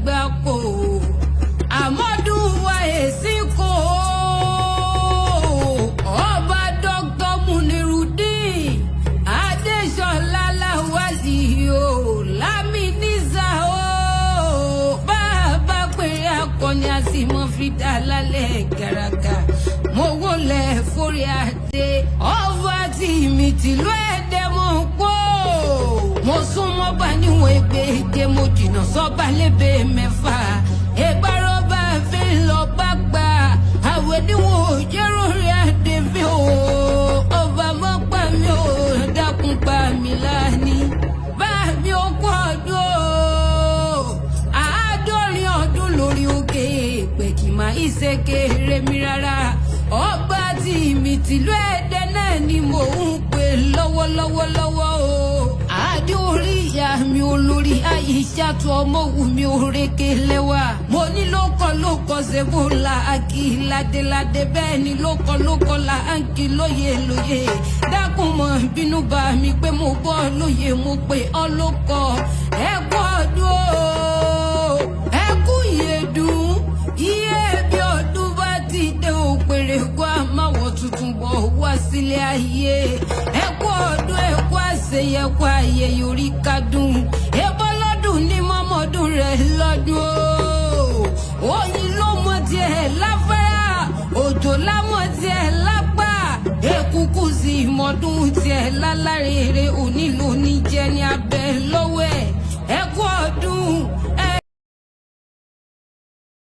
gbáko àmọ́dún wa èsì kò ọba Dr. Munirudeen Adesola Lawal o lámìnísà o bàbá pé akọni àsìmọ́ fi dá lálẹ́ gàràgà mo wọlé forí adé ọba Timi tìlú ẹ̀dẹ̀ mọ̀ pọ̀ mo súnmọ́ bá níwọ̀n ègbèje mo jìnnà sọ́ba lébè mẹ́fà ìgbàrọ̀bà fi lọ bá gbà àwẹ̀ níwọ̀n òjẹ́rò rí àdèmí o ọba mọ́ pa mi ò dákun pa mi láàní bá mi ò kọ́ ọdún àádọ́rin ọdún lórí òkè pé kì máa ìṣe kéré mi rárá ọba Timi tìlú ẹ̀dẹ̀ náà ni mò ń pè lọ́wọ́lọ́wọ́ o adé orí ìyá mi olórí Àyíṣàtú ọmọ wù mí òrékè lẹ́wà mo ní lókọ ṣebó la àkì ládéládé bẹ́ẹ̀ ni lókọ la àǹkì lóye dákun mọ́ bínú bá mi pé mo bọ́ lóye mo pé ọlọ́kọ ẹ kú ọdún ẹ kú ìyèdùn iye bí ọdún bá ti dé òpèrè kó àmàwọ̀ tuntun bọ̀ wá sílé ayé ẹ kú ọdún ẹ kú àṣeyẹ kú ayẹyẹ orí kádùn ebó lọ́dún ní mọ́mọ́dún rẹ̀ lọ́dún o oyin ló mọ tiẹ̀ láfárá òjò lámọ̀ tiẹ̀ lápá èkúkú sí mọ́dún tiẹ̀ lálárèrè onílò ní jẹ́ ní abẹ́ lọ́wọ́ ẹ̀.